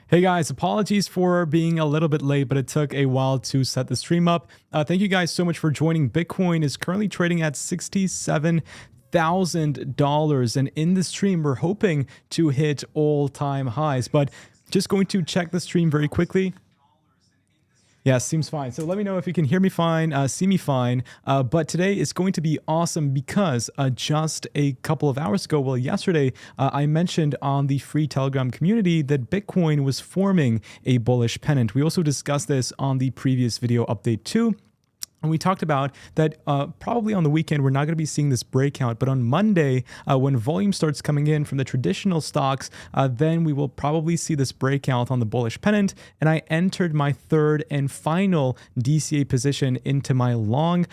Hey guys, apologies for being a little bit late, but it took a while to set the stream up. Thank you guys so much for joining. Bitcoin is currently trading at $67,000, and in the stream, we're hoping to hit all-time highs, but just going to check the stream very quickly. Yeah, seems fine. So let me know if you can hear me fine, see me fine. But today is going to be awesome because just a couple of hours ago, well, yesterday, I mentioned on the free Telegram community that Bitcoin was forming a bullish pennant. We also discussed this on the previous video update too. And we talked about that probably on the weekend, we're not going to be seeing this breakout. But on Monday, when volume starts coming in from the traditional stocks, then we will probably see this breakout on the bullish pennant. And I entered my third and final DCA position into my long.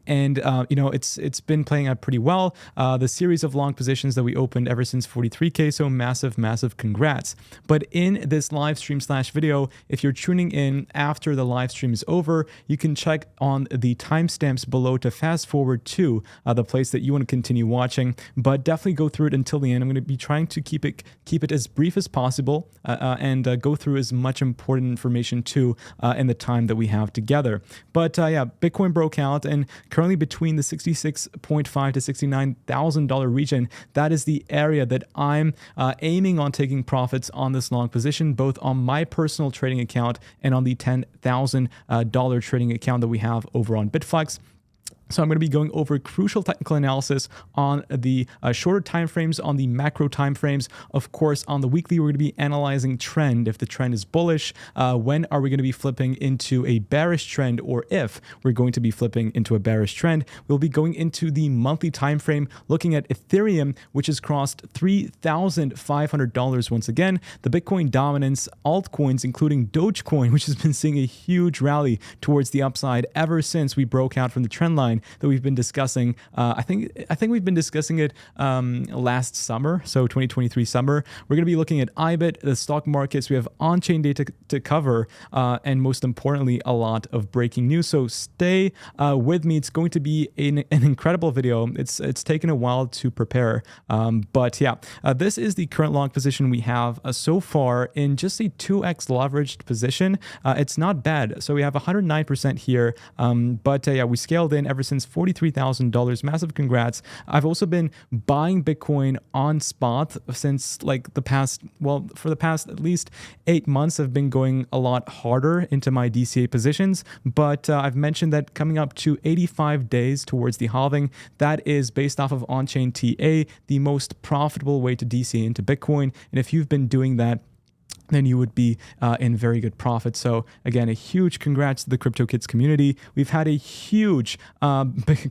It's been playing out pretty well. The series of long positions that we opened ever since 43K. So massive congrats. But in this live stream / video, if you're tuning in after the live stream is over, you can check on the timestamps below to fast forward to the place that you want to continue watching, but definitely go through it until the end. I'm going to be trying to keep it as brief as possible and go through as much important information too in the time that we have together. But yeah, Bitcoin broke out and currently between the $66.5 to $69,000 region. That is the area that I'm aiming on taking profits on this long position, both on my personal trading account and on the $10,000 trading account that we have over on Bitflex. So I'm going to be going over crucial technical analysis on the shorter timeframes, on the macro timeframes. Of course, on the weekly, we're going to be analyzing trend. If the trend is bullish, when are we going to be flipping into a bearish trend, or if we're going to be flipping into a bearish trend? We'll be going into the monthly timeframe, looking at Ethereum, which has crossed $3,500 once again. The Bitcoin dominance, altcoins, including Dogecoin, which has been seeing a huge rally towards the upside ever since we broke out from the trend line that we've been discussing. I think we've been discussing it last summer, so 2023 summer. We're going to be looking at IBIT, the stock markets. We have on-chain data to cover, and most importantly, a lot of breaking news. So stay with me. It's going to be an incredible video. It's taken a while to prepare, but yeah, this is the current long position we have so far in just a 2x leveraged position. It's not bad. So we have 109% here, but yeah, we scaled in ever since $43,000. Massive congrats. I've also been buying Bitcoin on spot since for the past at least 8 months. I've been going a lot harder into my DCA positions, but I've mentioned that coming up to 85 days towards the halving, that is based off of on-chain TA, the most profitable way to DCA into Bitcoin. And if you've been doing that, then you would be in very good profit. So again, a huge congrats to the Crypto Kids community. We've had a huge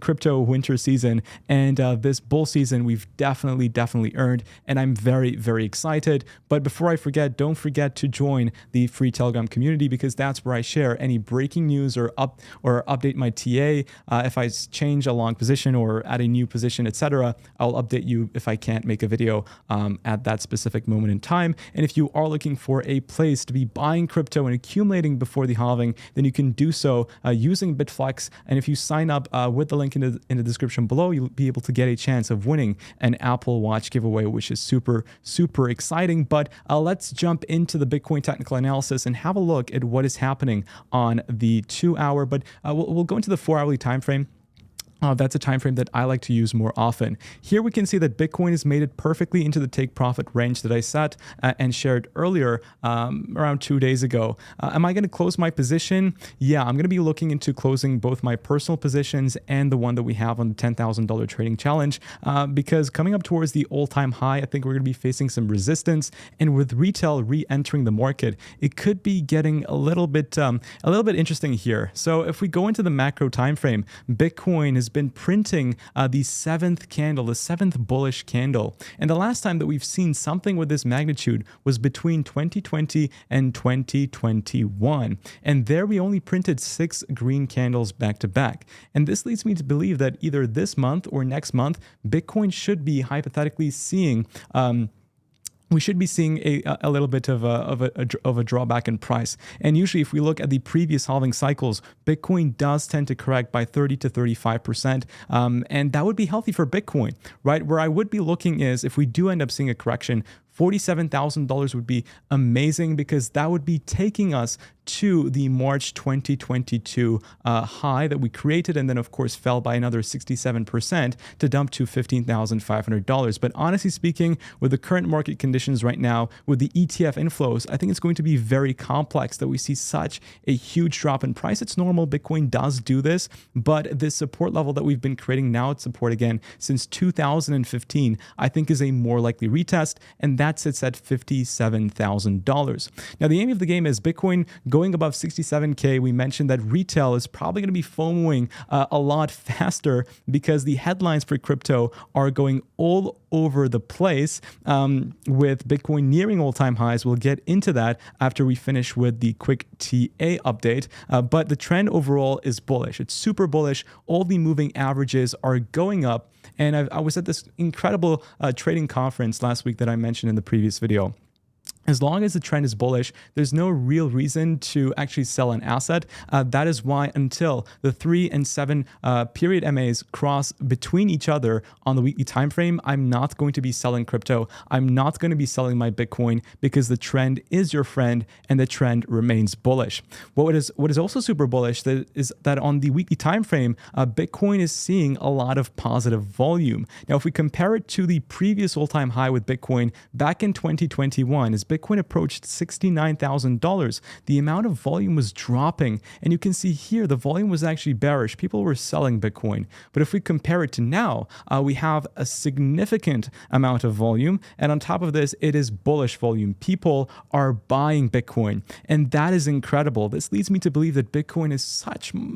crypto winter season, and this bull season we've definitely earned, and I'm very excited. But before I forget, don't forget to join the free Telegram community, because that's where I share any breaking news or update my TA. If I change a long position or add a new position, etc., I'll update you if I can't make a video at that specific moment in time. And if you are looking for a place to be buying crypto and accumulating before the halving, then you can do so using Bitflex. And if you sign up with the link in the description below, you'll be able to get a chance of winning an Apple Watch giveaway, which is super exciting. But let's jump into the Bitcoin technical analysis and have a look at what is happening on the 2-hour, but we'll go into the 4-hourly time frame. That's a time frame that I like to use more often. Here we can see that Bitcoin has made it perfectly into the take profit range that I set and shared earlier around 2 days ago. Am I going to close my position? Yeah, I'm going to be looking into closing both my personal positions and the one that we have on the $10,000 trading challenge, because coming up towards the all-time high, I think we're going to be facing some resistance. And with retail re-entering the market, it could be getting a little bit interesting here. So if we go into the macro time frame, Bitcoin has been printing the seventh bullish candle. And the last time that we've seen something with this magnitude was between 2020 and 2021. And there we only printed 6 green candles back to back. And this leads me to believe that either this month or next month, Bitcoin should be hypothetically seeing we should be seeing a little bit of a drawback in price. And usually if we look at the previous halving cycles, Bitcoin does tend to correct by 30 to 35%. And that would be healthy for Bitcoin, right? Where I would be looking is if we do end up seeing a correction $47,000 would be amazing, because that would be taking us to the March 2022 high that we created, and then of course fell by another 67% to dump to $15,500. But honestly speaking, with the current market conditions right now, with the ETF inflows, I think it's going to be very complex that we see such a huge drop in price. It's normal, Bitcoin does do this, but this support level that we've been creating now at support again since 2015, I think is a more likely retest, and that sits at $57,000. Now, the aim of the game is Bitcoin going above 67K. We mentioned that retail is probably going to be FOMOing a lot faster, because the headlines for crypto are going all over the place, with Bitcoin nearing all-time highs. We'll get into that after we finish with the quick TA update, but the trend overall is bullish. It's super bullish. All the moving averages are going up, and I was at this incredible trading conference last week that I mentioned in the previous video. As long as the trend is bullish, there's no real reason to actually sell an asset. That is why until the 3 and 7 period MAs cross between each other on the weekly time frame, I'm not going to be selling crypto. I'm not going to be selling my Bitcoin, because the trend is your friend and the trend remains bullish. What is also super bullish is that on the weekly time frame, Bitcoin is seeing a lot of positive volume. Now, if we compare it to the previous all-time high with Bitcoin back in 2021, as Bitcoin approached $69,000, the amount of volume was dropping. And you can see here, the volume was actually bearish. People were selling Bitcoin. But if we compare it to now, we have a significant amount of volume. And on top of this, it is bullish volume. People are buying Bitcoin. And that is incredible. This leads me to believe that Bitcoin is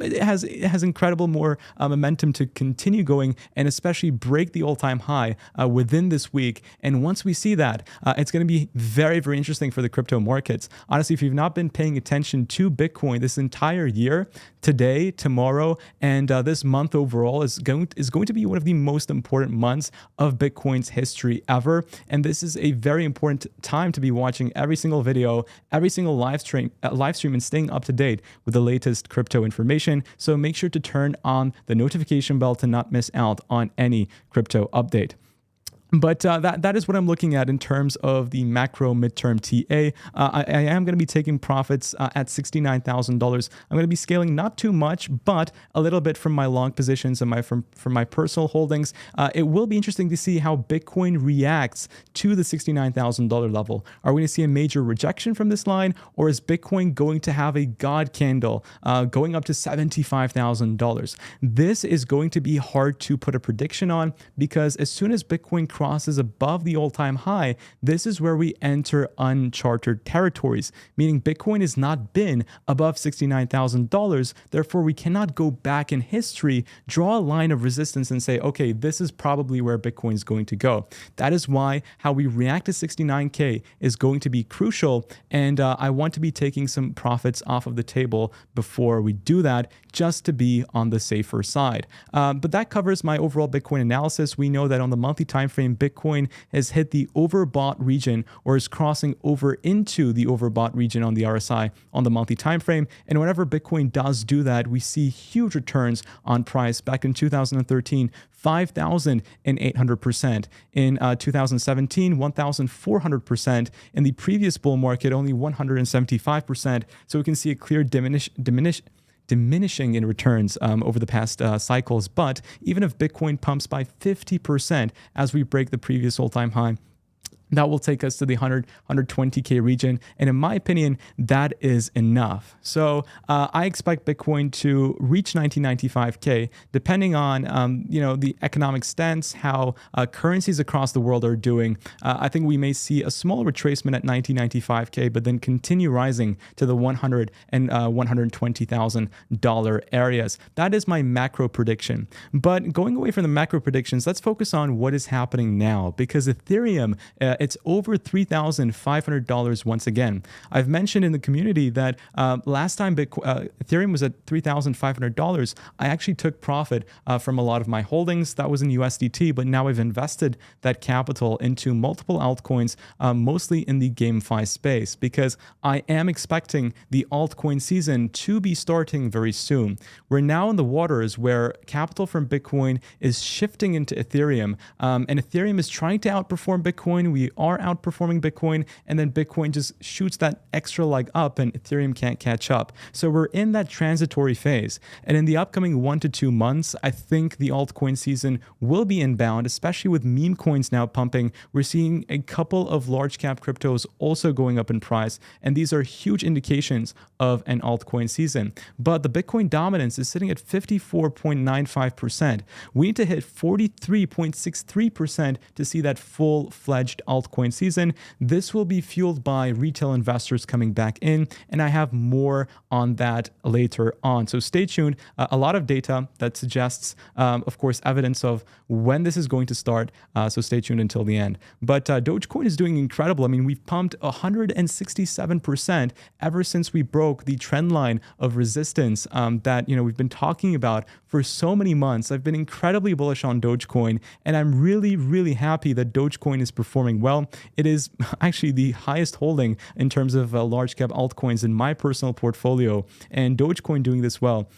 it has incredible more momentum to continue going, and especially break the all-time high within this week. And once we see that, it's going to be very, very interesting for the crypto markets. Honestly, if you've not been paying attention to Bitcoin this entire year, today, tomorrow, and this month overall is going to be one of the most important months of Bitcoin's history ever. And this is a very important time to be watching every single video, every single live stream, and staying up to date with the latest crypto information. So make sure to turn on the notification bell to not miss out on any crypto update. But that is what I'm looking at in terms of the macro midterm TA. I am going to be taking profits at $69,000. I'm going to be scaling not too much, but a little bit from my long positions and from my personal holdings. It will be interesting to see how Bitcoin reacts to the $69,000 level. Are we going to see a major rejection from this line, or is Bitcoin going to have a God candle going up to $75,000? This is going to be hard to put a prediction on, because as soon as Bitcoin crosses above the all-time high, this is where we enter uncharted territories, meaning Bitcoin has not been above $69,000. Therefore, we cannot go back in history, draw a line of resistance and say, okay, this is probably where Bitcoin is going to go. That is why how we react to 69K is going to be crucial, and I want to be taking some profits off of the table before we do that, just to be on the safer side. But that covers my overall Bitcoin analysis. We know that on the monthly time frame, Bitcoin has hit the overbought region, or is crossing over into the overbought region on the RSI on the monthly time frame. And whenever Bitcoin does do that, we see huge returns on price. Back in 2013, 5,800%. In 2017, 1,400%. In the previous bull market, only 175%. So we can see a clear diminishing in returns over the past cycles. But even if Bitcoin pumps by 50% as we break the previous all-time high, that will take us to the 120K region. And in my opinion, that is enough. So I expect Bitcoin to reach 1995K, depending on the economic stance, how currencies across the world are doing. I think we may see a small retracement at 1995K, but then continue rising to the $100,000 and $120,000 areas. That is my macro prediction. But going away from the macro predictions, let's focus on what is happening now, because Ethereum, it's over $3,500 once again. I've mentioned in the community that last time Ethereum was at $3,500, I actually took profit from a lot of my holdings. That was in USDT, but now I've invested that capital into multiple altcoins, mostly in the GameFi space, because I am expecting the altcoin season to be starting very soon. We're now in the waters where capital from Bitcoin is shifting into Ethereum, and Ethereum is trying to outperform Bitcoin. We we are outperforming Bitcoin, and then Bitcoin just shoots that extra leg up and Ethereum can't catch up. So we're in that transitory phase. And in the upcoming 1 to 2 months, I think the altcoin season will be inbound, especially with meme coins now pumping. We're seeing a couple of large cap cryptos also going up in price, and these are huge indications of an altcoin season. But the Bitcoin dominance is sitting at 54.95%. We need to hit 43.63% to see that full-fledged altcoin season. This will be fueled by retail investors coming back in, and I have more on that later on. So stay tuned. A lot of data that suggests, of course, evidence of when this is going to start. So stay tuned until the end. But Dogecoin is doing incredible. I mean, we've pumped 167% ever since we broke the trend line of resistance that we've been talking about for so many months. I've been incredibly bullish on Dogecoin, and I'm really, really happy that Dogecoin is performing well. It is actually the highest holding in terms of large cap altcoins in my personal portfolio, and Dogecoin doing this well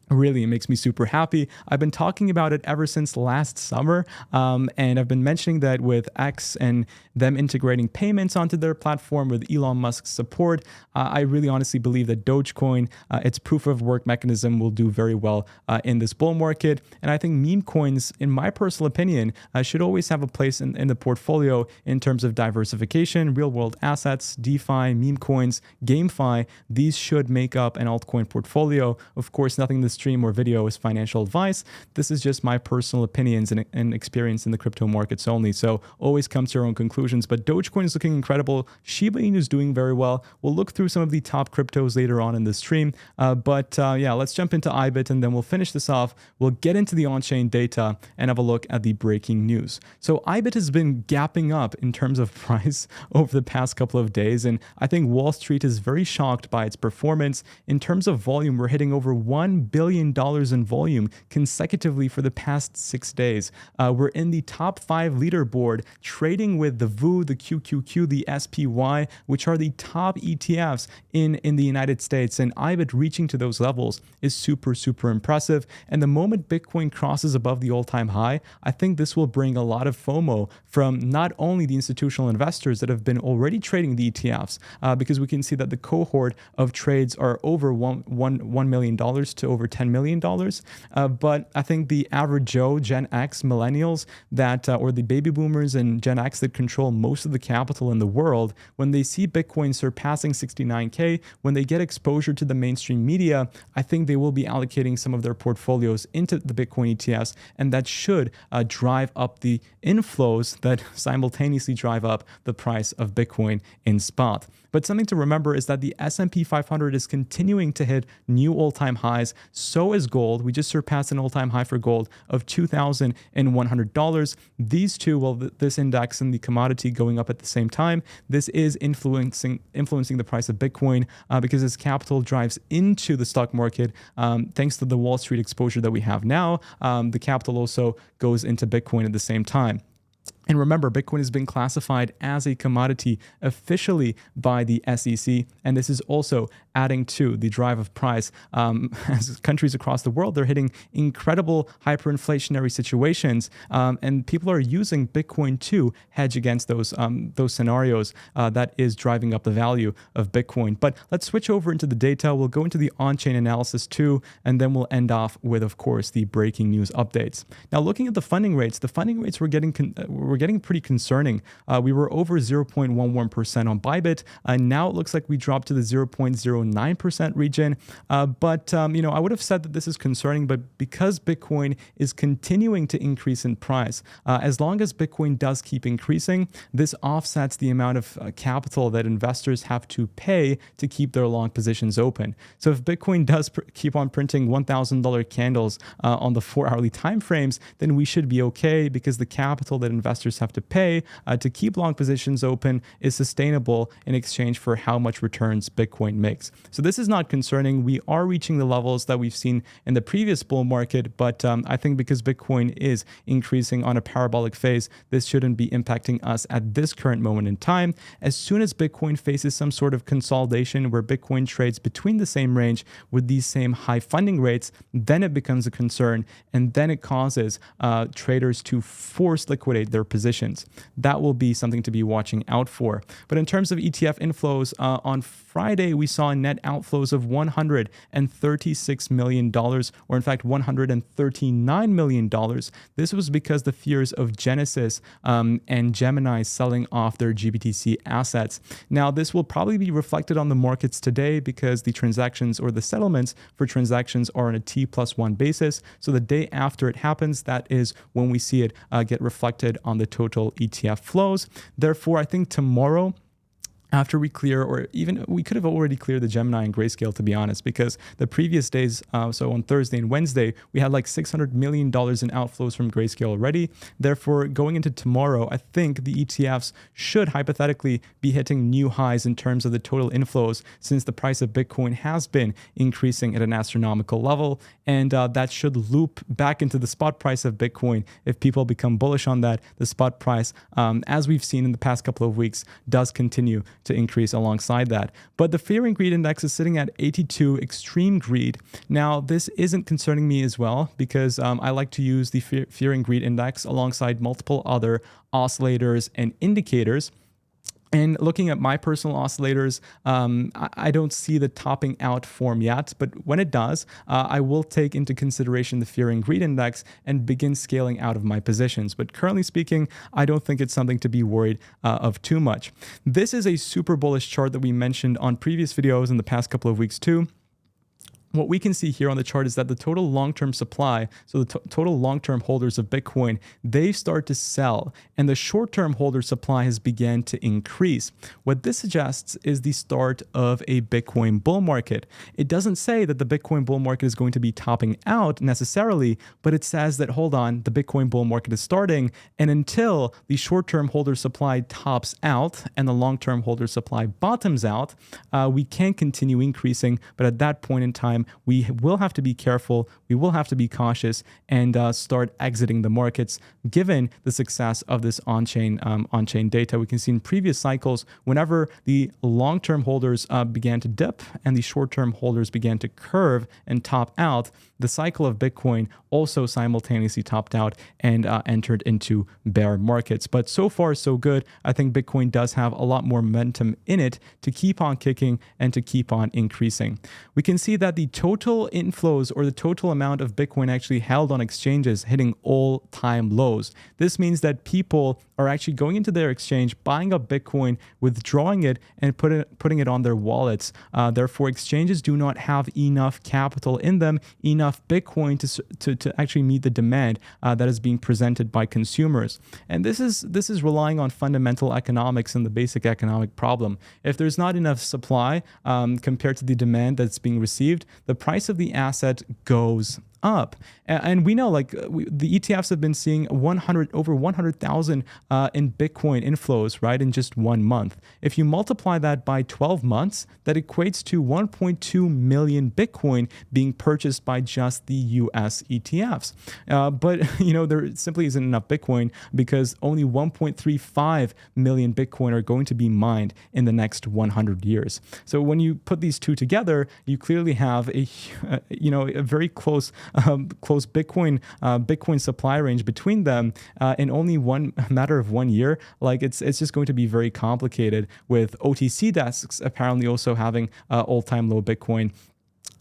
really, it makes me super happy. I've been talking about it ever since last summer, and I've been mentioning that with X and them integrating payments onto their platform with Elon Musk's support, I really honestly believe that Dogecoin, its proof of work mechanism, will do very well in this bull market. And I think meme coins, in my personal opinion, should always have a place in the portfolio in terms of diversification, real world assets, DeFi, meme coins, GameFi. These should make up an altcoin portfolio. Of course, nothing in this stream or video is financial advice. This is just my personal opinions and experience in the crypto markets only. So always come to your own conclusions. But Dogecoin is looking incredible. Shiba Inu is doing very well. We'll look through some of the top cryptos later on in the stream. But let's jump into IBIT and then we'll finish this off. We'll get into the on-chain data and have a look at the breaking news. So IBIT has been gapping up in terms of price over the past couple of days. And I think Wall Street is very shocked by its performance. In terms of volume, we're hitting over $1 billion in volume consecutively for the past 6 days. We're in the top 5 leaderboard, trading with the VU, the QQQ, the SPY, which are the top ETFs in the United States. And IBIT reaching to those levels is super, super impressive. And the moment Bitcoin crosses above the all-time high, I think this will bring a lot of FOMO from not only the institutional investors that have been already trading the ETFs, because we can see that the cohort of trades are over $1 million to over $10 million. But I think the average Joe, Gen X, millennials or the baby boomers and Gen X that control most of the capital in the world, when they see Bitcoin surpassing 69K, when they get exposure to the mainstream media, I think they will be allocating some of their portfolios into the Bitcoin ETFs, and that should drive up the inflows that simultaneously drive up the price of Bitcoin in spot. But something to remember is that the S&P 500 is continuing to hit new all-time highs. So is gold. We just surpassed an all-time high for gold of $2,100. These two, this index and the commodity going up at the same time, this is influencing the price of Bitcoin because as capital drives into the stock market, thanks to the Wall Street exposure that we have now, the capital also goes into Bitcoin at the same time. And remember, Bitcoin has been classified as a commodity officially by the SEC, and this is also adding to the drive of price. As countries across the world, they're hitting incredible hyperinflationary situations, and people are using Bitcoin to hedge against those scenarios. That is driving up the value of Bitcoin. But let's switch over into the data. We'll go into the on-chain analysis too, and then we'll end off with, of course, the breaking news updates. Now, looking at the funding rates were getting pretty concerning. We were over 0.11% on Bybit, and now it looks like we dropped to the 0.09% region. But I would have said that this is concerning, but because Bitcoin is continuing to increase in price, as long as Bitcoin does keep increasing, this offsets the amount of capital that investors have to pay to keep their long positions open. So if Bitcoin does keep on printing $1,000 candles on the 4-hourly timeframes, then we should be okay because the capital that investors have to pay to keep long positions open is sustainable in exchange for how much returns Bitcoin makes. So this is not concerning. We are reaching the levels that we've seen in the previous bull market, but I think because Bitcoin is increasing on a parabolic phase, this shouldn't be impacting us at this current moment in time. As soon as Bitcoin faces some sort of consolidation where Bitcoin trades between the same range with these same high funding rates, then it becomes a concern, and then it causes traders to force liquidate their positions. That will be something to be watching out for. But in terms of ETF inflows, on Friday, we saw net outflows of $136 million, or in fact, $139 million. This was because the fears of Genesis and Gemini selling off their GBTC assets. Now, this will probably be reflected on the markets today because the transactions or the settlements for transactions are on a T+1 basis. So the day after it happens, that is when we see it get reflected on the total ETF flows. Therefore, I think tomorrow, after we clear, or even we could have already cleared the Gemini and Grayscale, to be honest, because the previous days, so on Thursday and Wednesday, we had like $600 million in outflows from Grayscale already. Therefore, going into tomorrow, I think the ETFs should hypothetically be hitting new highs in terms of the total inflows, since the price of Bitcoin has been increasing at an astronomical level. And that should loop back into the spot price of Bitcoin. If people become bullish on that, the spot price, as we've seen in the past couple of weeks, does continue to increase alongside that. But the fear and greed index is sitting at 82, extreme greed. Now, this isn't concerning me as well, because I like to use the fear and greed index alongside multiple other oscillators and indicators. And looking at my personal oscillators, I don't see the topping out form yet, but when it does, I will take into consideration the fear and greed index and begin scaling out of my positions. But currently speaking, I don't think it's something to be worried of too much. This is a super bullish chart that we mentioned on previous videos in the past couple of weeks too. What we can see here on the chart is that the total long-term supply, so the total long-term holders of Bitcoin, they start to sell, and the short-term holder supply has began to increase. What this suggests is the start of a Bitcoin bull market. It doesn't say that the Bitcoin bull market is going to be topping out necessarily, but it says that, hold on, the Bitcoin bull market is starting, and until the short-term holder supply tops out and the long-term holder supply bottoms out, we can continue increasing, but at that point in time, we will have to be careful, we will have to be cautious, and start exiting the markets given the success of this on-chain data. We can see in previous cycles, whenever the long-term holders began to dip and the short-term holders began to curve and top out, the cycle of Bitcoin also simultaneously topped out and entered into bear markets. But so far, so good. I think Bitcoin does have a lot more momentum in it to keep on kicking and to keep on increasing. We can see that the total inflows, or the total amount of Bitcoin actually held on exchanges, hitting all-time lows. This means that people are actually going into their exchange, buying up Bitcoin, withdrawing it, and putting it on their wallets. Therefore, exchanges do not have enough capital in them, enough Bitcoin to actually meet the demand that is being presented by consumers. And this is relying on fundamental economics and the basic economic problem. If there's not enough supply compared to the demand that's being received, the price of the asset goes up. And we know, like, the ETFs have been seeing over 100,000 in Bitcoin inflows, right, in just 1 month. If you multiply that by 12 months, that equates to 1.2 million Bitcoin being purchased by just the US ETFs. But, there simply isn't enough Bitcoin because only 1.35 million Bitcoin are going to be mined in the next 100 years. So when you put these two together, you clearly have a very close Bitcoin supply range between them in only one matter of 1 year. Like, it's just going to be very complicated, with OTC desks apparently also having all-time low Bitcoin.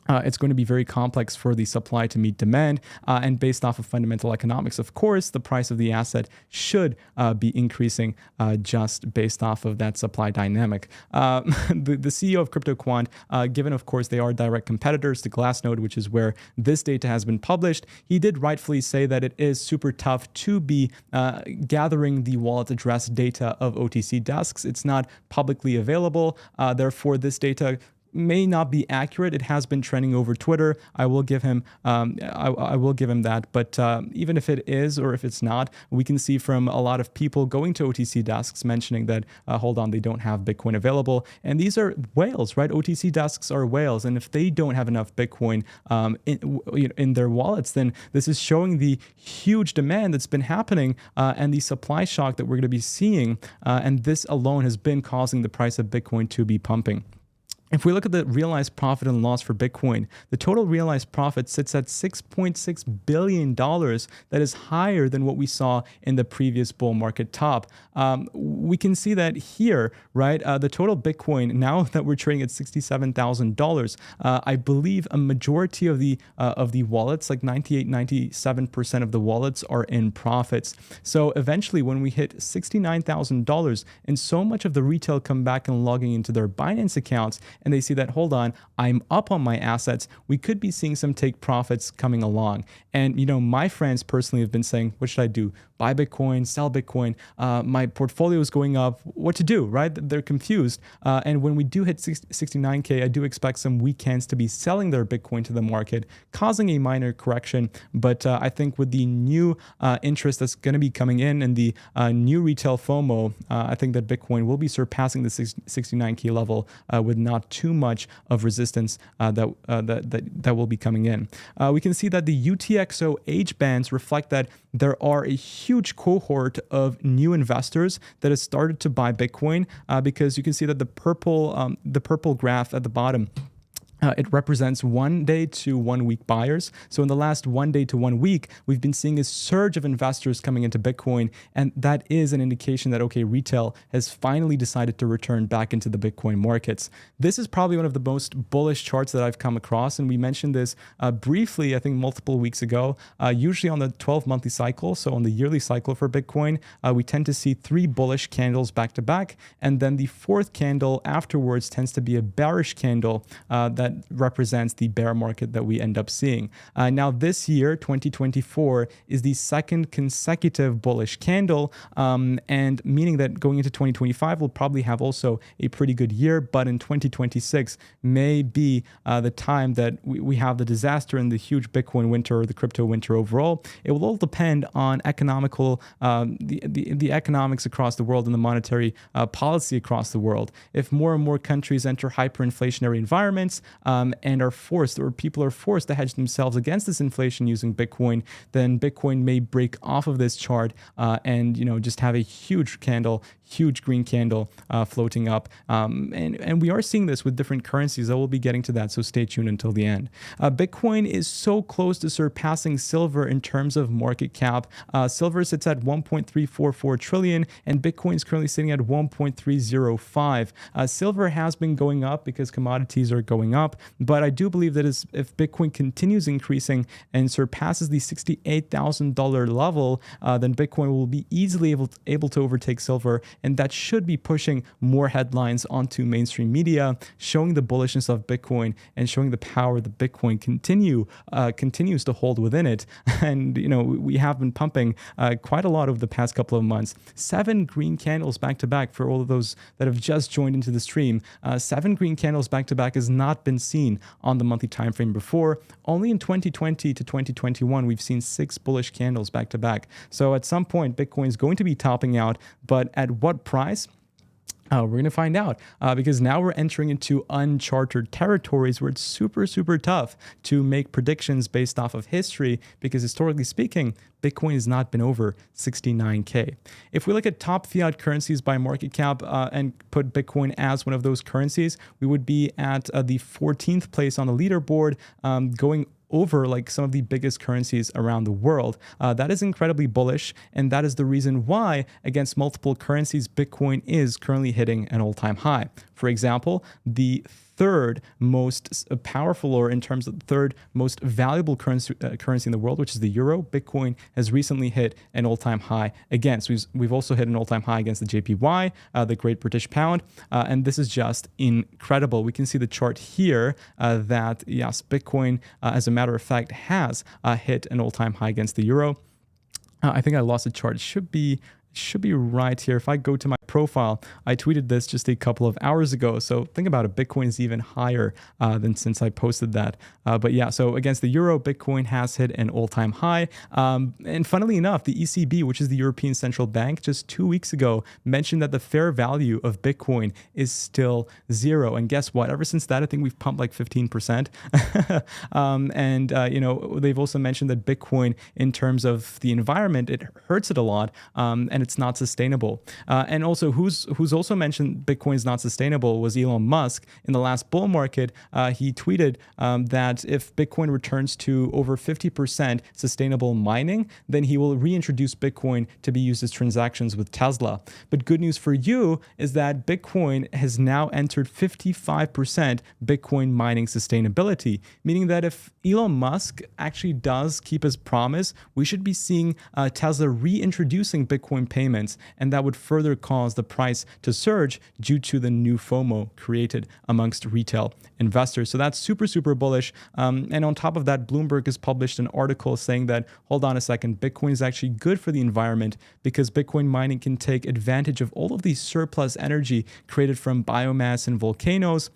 It's going to be very complex for the supply to meet demand, and based off of fundamental economics, of course, the price of the asset should be increasing just based off of that supply dynamic. The CEO of CryptoQuant, given, of course, they are direct competitors to Glassnode, which is where this data has been published, he did rightfully say that it is super tough to be gathering the wallet address data of OTC desks. It's not publicly available. Therefore, this data may not be accurate. It has been trending over Twitter. I will give him I will give him that. But even if it is, or if it's not, we can see from a lot of people going to OTC desks mentioning that hold on, they don't have Bitcoin available. And these are whales, right? OTC desks are whales, and if they don't have enough Bitcoin in their wallets, then this is showing the huge demand that's been happening and the supply shock that we're going to be seeing. And this alone has been causing the price of Bitcoin to be pumping. If we look at the realized profit and loss for Bitcoin, the total realized profit sits at $6.6 billion. That is higher than what we saw in the previous bull market top. We can see that here, right? The total Bitcoin, now that we're trading at $67,000, I believe a majority of the wallets, like 97% of the wallets are in profits. So eventually when we hit $69,000 and so much of the retail come back and logging into their Binance accounts, and they see that, hold on, I'm up on my assets, we could be seeing some take profits coming along. And, my friends personally have been saying, what should I do? Buy Bitcoin, sell Bitcoin, my portfolio is going up, what to do, right? They're confused. And when we do hit 69K, I do expect some weekends to be selling their Bitcoin to the market, causing a minor correction. But I think with the new interest that's going to be coming in and the new retail FOMO, I think that Bitcoin will be surpassing the 69K level with not too much of resistance that will be coming in. We can see that the UTXO bands reflect that there are a huge cohort of new investors that has started to buy Bitcoin because you can see that the purple graph at the bottom, it represents 1 day to 1 week buyers. So in the last 1 day to 1 week, we've been seeing a surge of investors coming into Bitcoin. And that is an indication that, okay, retail has finally decided to return back into the Bitcoin markets. This is probably one of the most bullish charts that I've come across. And we mentioned this briefly, I think multiple weeks ago. Usually on the 12 monthly cycle, so on the yearly cycle for Bitcoin, we tend to see 3 bullish candles back to back. And then the 4th candle afterwards tends to be a bearish candle that represents the bear market that we end up seeing. Now this year, 2024, is the 2nd consecutive bullish candle, and meaning that going into 2025, we'll probably have also a pretty good year, but in 2026 may be the time that we have the disaster and the huge Bitcoin winter or the crypto winter overall. It will all depend on the economics across the world and the monetary policy across the world. If more and more countries enter hyperinflationary environments, and are forced, or people are forced to hedge themselves against this inflation using Bitcoin, then Bitcoin may break off of this chart and just have a huge green candle floating up. And we are seeing this with different currencies. I will be getting to that, so stay tuned until the end. Bitcoin is so close to surpassing silver in terms of market cap. Silver sits at 1.344 trillion, and Bitcoin is currently sitting at 1.305. Silver has been going up because commodities are going up, but I do believe that if Bitcoin continues increasing and surpasses the $68,000 level, then Bitcoin will be easily able to overtake silver, and that should be pushing more headlines onto mainstream media, showing the bullishness of Bitcoin and showing the power that Bitcoin continues to hold within it. And we have been pumping quite a lot over the past couple of months. 7 green candles back to back for all of those that have just joined into the stream. 7 green candles back to back has not been seen on the monthly time frame before. Only in 2020 to 2021 we've seen 6 bullish candles back to back. So at some point Bitcoin is going to be topping out, but at what price? We're going to find out because now we're entering into uncharted territories where it's super, super tough to make predictions based off of history because historically speaking, Bitcoin has not been over 69K. If we look at top fiat currencies by market cap and put Bitcoin as one of those currencies, we would be at the 14th place on the leaderboard, going over like some of the biggest currencies around the world. That is incredibly bullish, and that is the reason why against multiple currencies, Bitcoin is currently hitting an all-time high. For example, the 3rd most powerful, or in terms of the 3rd most valuable currency in the world, which is the euro, Bitcoin has recently hit an all-time high again. So we've also hit an all-time high against the JPY, the Great British Pound, and this is just incredible. We can see the chart here that yes, Bitcoin, as a matter of fact, has hit an all-time high against the euro. I think I lost the chart. It should be right here. If I go to my profile, I tweeted this just a couple of hours ago. So think about it. Bitcoin is even higher than since I posted that. But yeah, so against the euro, Bitcoin has hit an all-time high. And funnily enough, the ECB, which is the European Central Bank, just 2 weeks ago mentioned that the fair value of Bitcoin is still 0. And guess what? Ever since that, I think we've pumped like 15%. They've also mentioned that Bitcoin, in terms of the environment, it hurts it a lot. And it's not sustainable. And also, who's also mentioned Bitcoin's not sustainable was Elon Musk. In the last bull market, he tweeted that if Bitcoin returns to over 50% sustainable mining, then he will reintroduce Bitcoin to be used as transactions with Tesla. But good news for you is that Bitcoin has now entered 55% Bitcoin mining sustainability, meaning that if Elon Musk actually does keep his promise, we should be seeing Tesla reintroducing Bitcoin payments, and that would further cause the price to surge due to the new FOMO created amongst retail investors. So that's super, super bullish. And on top of that, Bloomberg has published an article saying that, hold on a second, Bitcoin is actually good for the environment because Bitcoin mining can take advantage of all of the surplus energy created from biomass and volcanoes.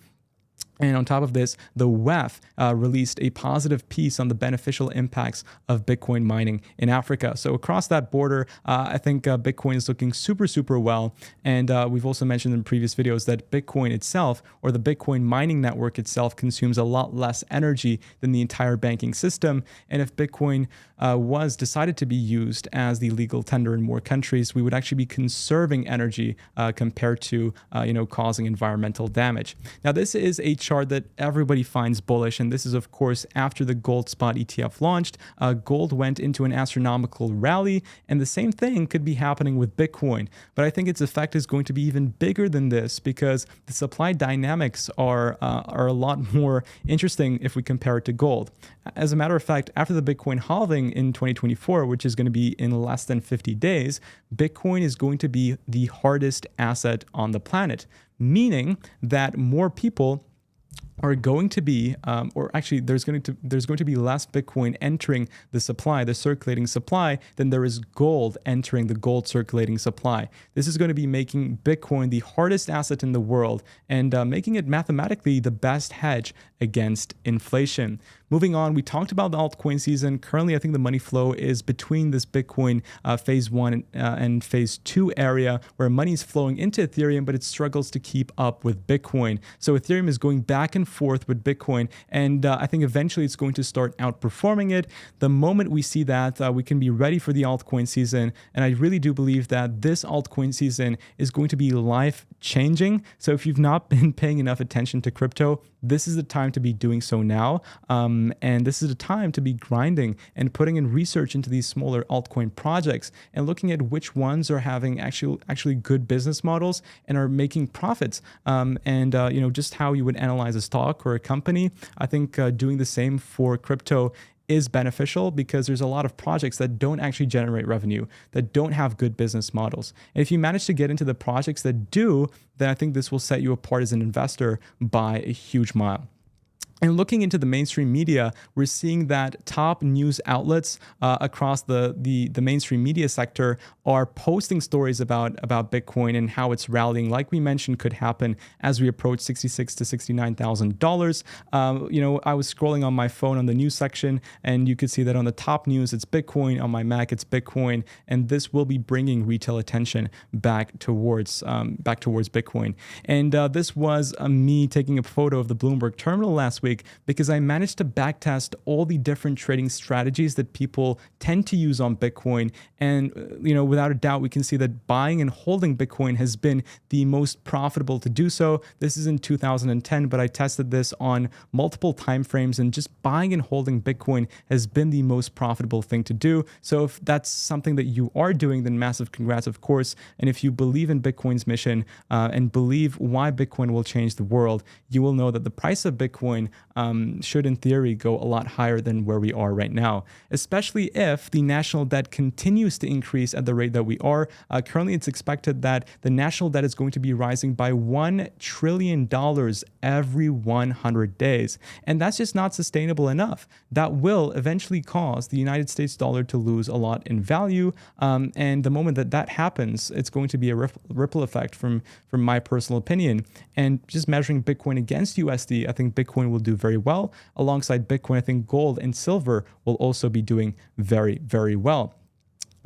And on top of this, the WEF released a positive piece on the beneficial impacts of Bitcoin mining in Africa. So across that border, I think Bitcoin is looking super, super well. And we've also mentioned in previous videos that Bitcoin itself, or the Bitcoin mining network itself, consumes a lot less energy than the entire banking system. And if Bitcoin was decided to be used as the legal tender in more countries, we would actually be conserving energy compared to causing environmental damage. Now, this is a chart that everybody finds bullish, and this is of course after the gold spot ETF launched. Gold went into an astronomical rally, and the same thing could be happening with Bitcoin. But I think its effect is going to be even bigger than this because the supply dynamics are a lot more interesting if we compare it to gold. As a matter of fact, after the Bitcoin halving in 2024, which is going to be in less than 50 days, Bitcoin is going to be the hardest asset on the planet, meaning that more people are going to be, or actually there's going to be less Bitcoin entering the supply, the circulating supply, than there is gold entering the gold circulating supply. This is going to be making Bitcoin the hardest asset in the world and making it mathematically the best hedge against inflation. Moving on, we talked about the altcoin season. Currently, I think the money flow is between this Bitcoin phase 1 and phase 2 area where money is flowing into Ethereum, but it struggles to keep up with Bitcoin. So Ethereum is going back and forth with Bitcoin, and I think eventually it's going to start outperforming it. The moment we see that, we can be ready for the altcoin season, and I really do believe that this altcoin season is going to be life-changing. So if you've not been paying enough attention to crypto, this is the time to be doing so now. And this is the time to be grinding and putting in research into these smaller altcoin projects and looking at which ones are having actually good business models and are making profits. Just how you would analyze a stock or a company. I think doing the same for crypto is beneficial because there's a lot of projects that don't actually generate revenue, that don't have good business models. And if you manage to get into the projects that do, then I think this will set you apart as an investor by a huge mile. And looking into the mainstream media, we're seeing that top news outlets across the mainstream media sector are posting stories about Bitcoin and how it's rallying, like we mentioned, could happen as we approach $66,000 to $69,000. I was scrolling on my phone on the news section, and you could see that on the top news, it's Bitcoin. On my Mac, it's Bitcoin, and this will be bringing retail attention back towards Bitcoin. And this was me taking a photo of the Bloomberg terminal last week, because I managed to backtest all the different trading strategies that people tend to use on Bitcoin. And, without a doubt, we can see that buying and holding Bitcoin has been the most profitable to do so. This is in 2010, but I tested this on multiple timeframes, and just buying and holding Bitcoin has been the most profitable thing to do. So if that's something that you are doing, then massive congrats, of course. And if you believe in Bitcoin's mission and believe why Bitcoin will change the world, you will know that the price of Bitcoin should in theory go a lot higher than where we are right now, especially if the national debt continues to increase at the rate that we are. Currently, it's expected that the national debt is going to be rising by $1 trillion every 100 days. And that's just not sustainable enough. That will eventually cause the United States dollar to lose a lot in value. And the moment that happens, it's going to be a ripple effect from my personal opinion. And just measuring Bitcoin against USD, I think Bitcoin will do very well. Alongside Bitcoin, I think gold and silver will also be doing very, very well.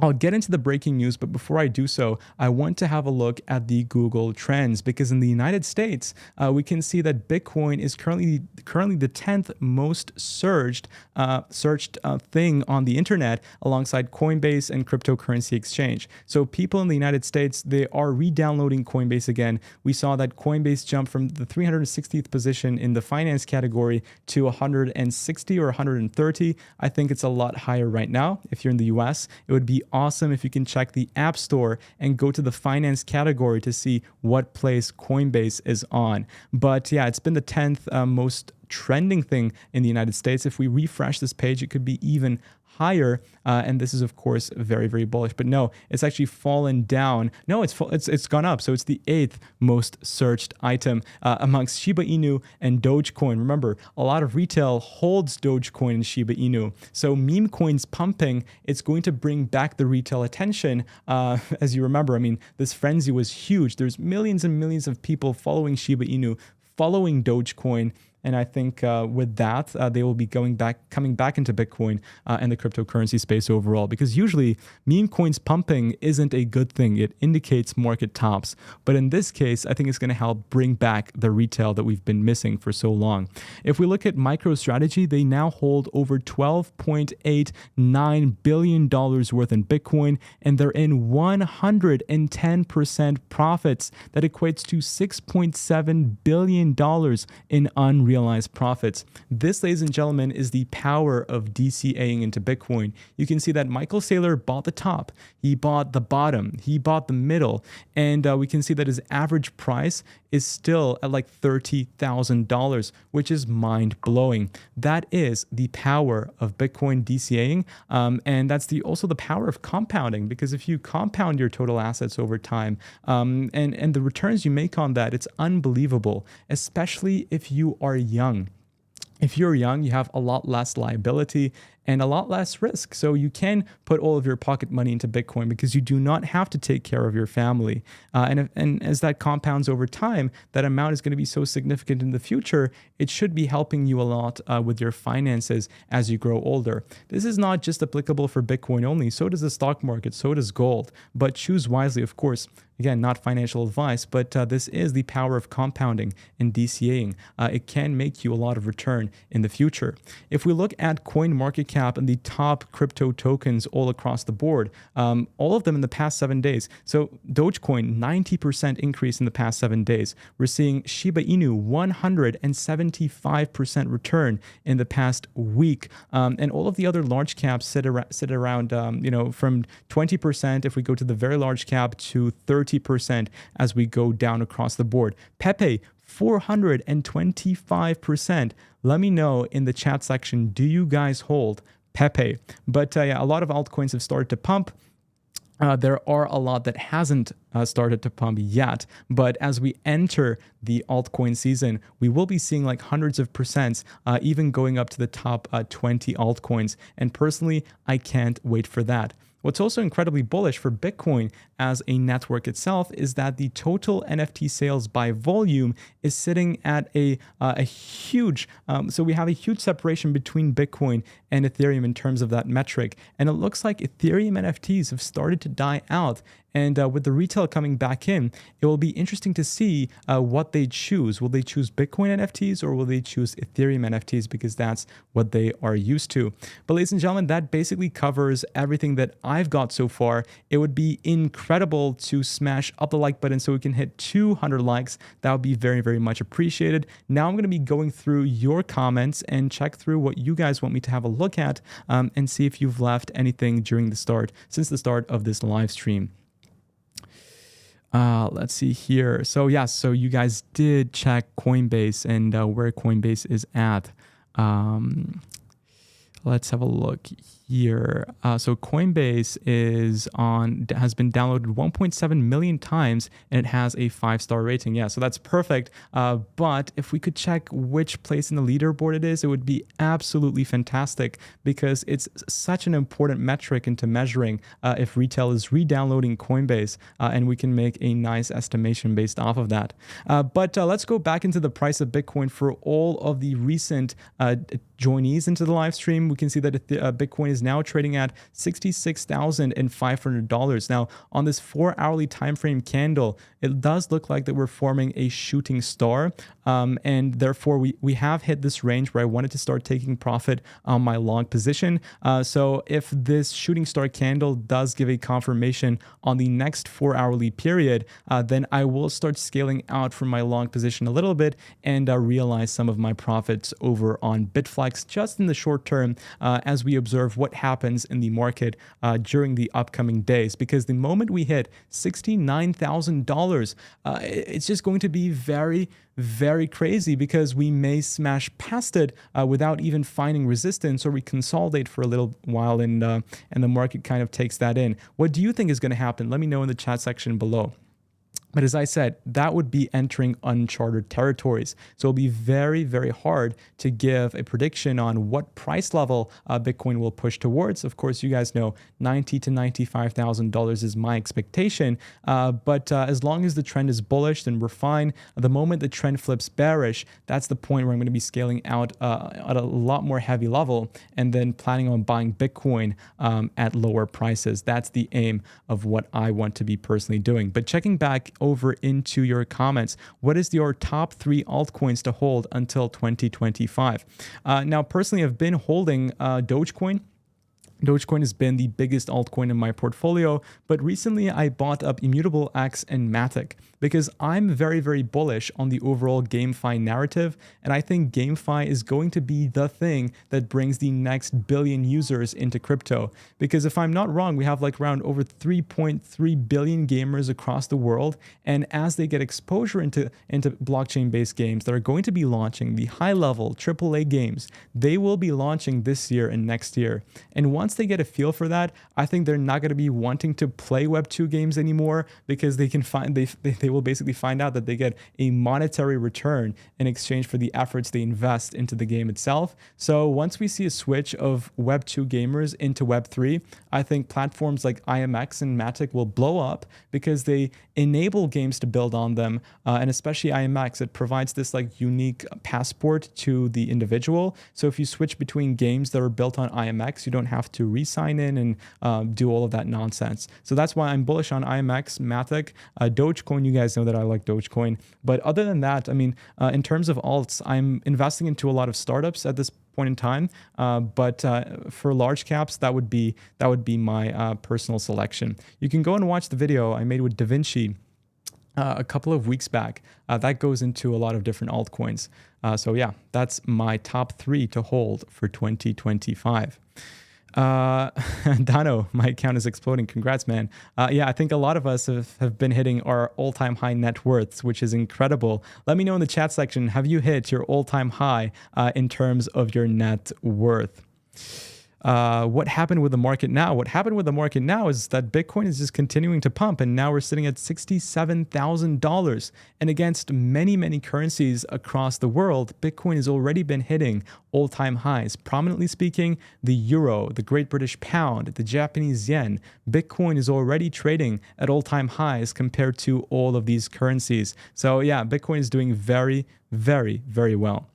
I'll get into the breaking news, but before I do so, I want to have a look at the Google Trends, because in the United States, we can see that Bitcoin is currently the 10th most searched thing on the internet, alongside Coinbase and cryptocurrency exchange. So people in the United States, they are re-downloading Coinbase again. We saw that Coinbase jumped from the 360th position in the finance category to 160 or 130. I think it's a lot higher right now. If you're in the US, it would be awesome if you can check the App Store and go to the finance category to see what place Coinbase is on. But yeah, it's been the 10th most trending thing in the United States. If we refresh this page, it could be even higher, and this is of course very, very bullish. But no, it's actually fallen down. No, it's gone up. So it's the 8th most searched item amongst Shiba Inu and Dogecoin. Remember, a lot of retail holds Dogecoin and Shiba Inu. So meme coins pumping, it's going to bring back the retail attention. As you remember, I mean, this frenzy was huge. There's millions and millions of people following Shiba Inu, following Dogecoin. And I think with that, they will be coming back into Bitcoin and the cryptocurrency space overall, because usually meme coins pumping isn't a good thing. It indicates market tops. But in this case, I think it's going to help bring back the retail that we've been missing for so long. If we look at MicroStrategy, they now hold over $12.89 billion worth in Bitcoin, and they're in 110% profits. That equates to $6.7 billion in unrealized profits. This, ladies and gentlemen, is the power of DCAing into Bitcoin. You can see that Michael Saylor bought the top, he bought the bottom, he bought the middle, and we can see that his average price is still at like $30,000, which is mind-blowing. That is the power of Bitcoin DCAing, and that's also the power of compounding, because if you compound your total assets over time, and the returns you make on that, it's unbelievable, especially if you are young. If you're young, you have a lot less liability and a lot less risk. So you can put all of your pocket money into Bitcoin because you do not have to take care of your family. And as that compounds over time, that amount is going to be so significant in the future, it should be helping you a lot with your finances as you grow older. This is not just applicable for Bitcoin only. So does the stock market, so does gold. But choose wisely, of course. Again, not financial advice, but this is the power of compounding and DCAing. It can make you a lot of return in the future. If we look at CoinMarketCap and the top crypto tokens all across the board, all of them in the past 7 days. So Dogecoin, 90% increase in the past 7 days. We're seeing Shiba Inu, 175% return in the past week. And all of the other large caps sit around, from 20% if we go to the very large cap to 30% as we go down across the board. Pepe, 425%. Let me know in the chat section, do you guys hold Pepe? But yeah, a lot of altcoins have started to pump. There are a lot that hasn't started to pump yet, but as we enter the altcoin season, we will be seeing like hundreds of percents, even going up to the top 20 altcoins. And personally, I can't wait for that. What's also incredibly bullish for Bitcoin as a network itself is that the total NFT sales by volume is sitting at a huge, so we have a huge separation between Bitcoin and Ethereum in terms of that metric. And it looks like Ethereum NFTs have started to die out. And with the retail coming back in, it will be interesting to see what they choose. Will they choose Bitcoin NFTs or will they choose Ethereum NFTs, because that's what they are used to. But ladies and gentlemen, that basically covers everything that I've got so far. It would be incredible to smash up the like button so we can hit 200 likes. That would be very, very much appreciated. Now I'm going to be going through your comments and check through what you guys want me to have a look at, and see if you've left anything since the start of this live stream. Let's see here. So yes, so you guys did check Coinbase and where Coinbase is at. Let's have a look here. So Coinbase has been downloaded 1.7 million times and it has a 5-star rating. Yeah, so that's perfect. But if we could check which place in the leaderboard it is, it would be absolutely fantastic, because it's such an important metric into measuring if retail is re-downloading Coinbase, and we can make a nice estimation based off of that. But let's go back into the price of Bitcoin for all of the recent joinees into the live stream. We can see that Bitcoin is is now trading at $66,500. Now, on this 4-hourly time frame candle, it does look like that we're forming a shooting star, and therefore we have hit this range where I wanted to start taking profit on my long position. So if this shooting star candle does give a confirmation on the next 4-hourly period, then I will start scaling out from my long position a little bit and realize some of my profits over on Bitflex just in the short term, as we observe what happens in the market during the upcoming days. Because the moment we hit $69,000, it's just going to be very, very crazy, because we may smash past it without even finding resistance, or we consolidate for a little while and the market kind of takes that in. What do you think is going to happen? Let me know in the chat section below. But as I said, that would be entering uncharted territories. So it'll be very, very hard to give a prediction on what price level Bitcoin will push towards. Of course, you guys know $90,000 to $95,000 is my expectation. But as long as the trend is bullish, then we're fine. The moment the trend flips bearish, that's the point where I'm going to be scaling out at a lot more heavy level, and then planning on buying Bitcoin at lower prices. That's the aim of what I want to be personally doing. But checking back over into your comments, what is your top 3 altcoins to hold until 2025? Now, personally, I've been holding Dogecoin. Dogecoin has been the biggest altcoin in my portfolio, but recently I bought up Immutable X and Matic because I'm very, very bullish on the overall GameFi narrative, and I think GameFi is going to be the thing that brings the next billion users into crypto. Because if I'm not wrong, we have like around over 3.3 billion gamers across the world, and as they get exposure into blockchain-based games that are going to be launching, the high-level AAA games, they will be launching this year and next year. And once they get a feel for that, I think they're not going to be wanting to play Web 2 games anymore, because they can find they will basically find out that they get a monetary return in exchange for the efforts they invest into the game itself. So once we see a switch of Web 2 gamers into Web 3, I think platforms like IMX and Matic will blow up because they enable games to build on them, and especially IMX, it provides this like unique passport to the individual. So if you switch between games that are built on IMX, you don't have to re-sign in and do all of that nonsense. So that's why I'm bullish on IMX, Matic, Dogecoin. You guys know that I like Dogecoin. But other than that, I mean, in terms of alts, I'm investing into a lot of startups at this point in time. But for large caps, that would be my personal selection. You can go and watch the video I made with DaVinci a couple of weeks back. That goes into a lot of different altcoins. So yeah, that's my top 3 to hold for 2025. Dano, my account is exploding. Congrats, man. Yeah, I think a lot of us have been hitting our all-time high net worths, which is incredible. Let me know in the chat section, have you hit your all-time high in terms of your net worth? What happened with the market now? What happened with the market now is that Bitcoin is just continuing to pump, and now we're sitting at $67,000. And against many, many currencies across the world, Bitcoin has already been hitting all-time highs. Prominently speaking, the euro, the Great British pound, the Japanese yen. Bitcoin is already trading at all-time highs compared to all of these currencies. So yeah, Bitcoin is doing very, very, very well.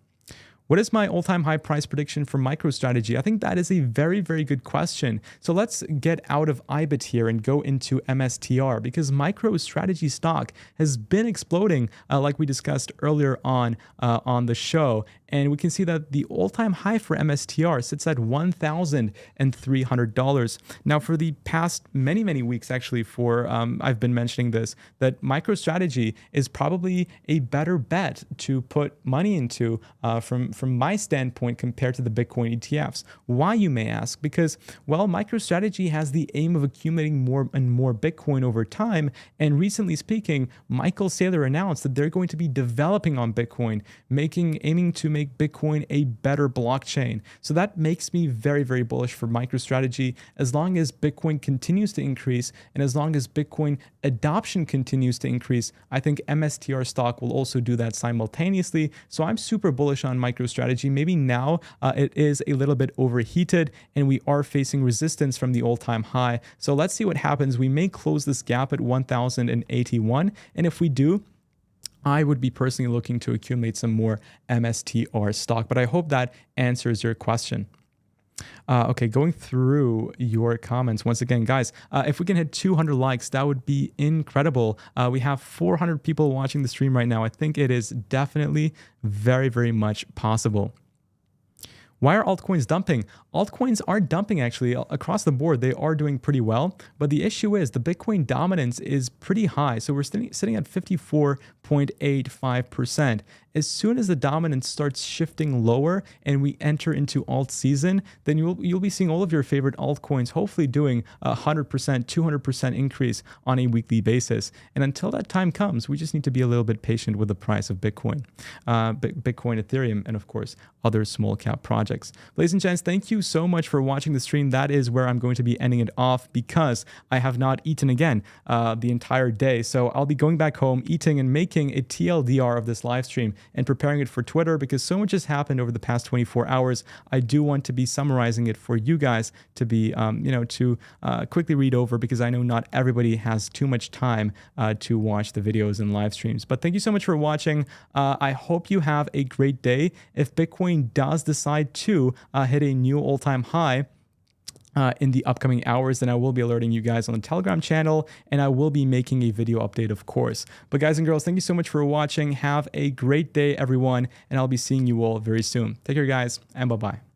What is my all-time high price prediction for MicroStrategy? I think that is a very, very good question. So let's get out of IBIT here and go into MSTR, because MicroStrategy stock has been exploding, like we discussed earlier on the show. And we can see that the all-time high for MSTR sits at $1,300. Now, for the past many, many weeks, actually, I've been mentioning this, that MicroStrategy is probably a better bet to put money into from my standpoint compared to the Bitcoin ETFs. Why, you may ask? Because, well, MicroStrategy has the aim of accumulating more and more Bitcoin over time. And recently speaking, Michael Saylor announced that they're going to be developing on Bitcoin, aiming to make Bitcoin a better blockchain. So that makes me very, very bullish for MicroStrategy. As long as Bitcoin continues to increase, and as long as Bitcoin adoption continues to increase, I think MSTR stock will also do that simultaneously. So I'm super bullish on MicroStrategy. Maybe now it is a little bit overheated and we are facing resistance from the all-time high. So let's see what happens. We may close this gap at 1,081. And if we do, I would be personally looking to accumulate some more MSTR stock. But I hope that answers your question. Okay, going through your comments once again, guys. If we can hit 200 likes, that would be incredible. We have 400 people watching the stream right now. I think it is definitely very, very much possible. Why are altcoins dumping? Altcoins are dumping actually across the board. They are doing pretty well, but the issue is the Bitcoin dominance is pretty high. So we're sitting at 54.85%. As soon as the dominance starts shifting lower and we enter into alt season, then you'll be seeing all of your favorite altcoins hopefully doing 100%, 200% increase on a weekly basis. And until that time comes, we just need to be a little bit patient with the price of Bitcoin, Bitcoin, Ethereum, and of course, other small cap projects. Ladies and gents, thank you so much for watching the stream. That is where I'm going to be ending it off because I have not eaten again the entire day. So I'll be going back home, eating and making a TLDR of this live stream and preparing it for Twitter because so much has happened over the past 24 hours. I do want to be summarizing it for you guys to be, quickly read over because I know not everybody has too much time to watch the videos and live streams. But thank you so much for watching. I hope you have a great day. If Bitcoin does decide to hit a new all-time high, in the upcoming hours, then I will be alerting you guys on the Telegram channel and I will be making a video update, of course. But guys and girls, thank you so much for watching. Have a great day, everyone, and I'll be seeing you all very soon. Take care, guys, and bye-bye.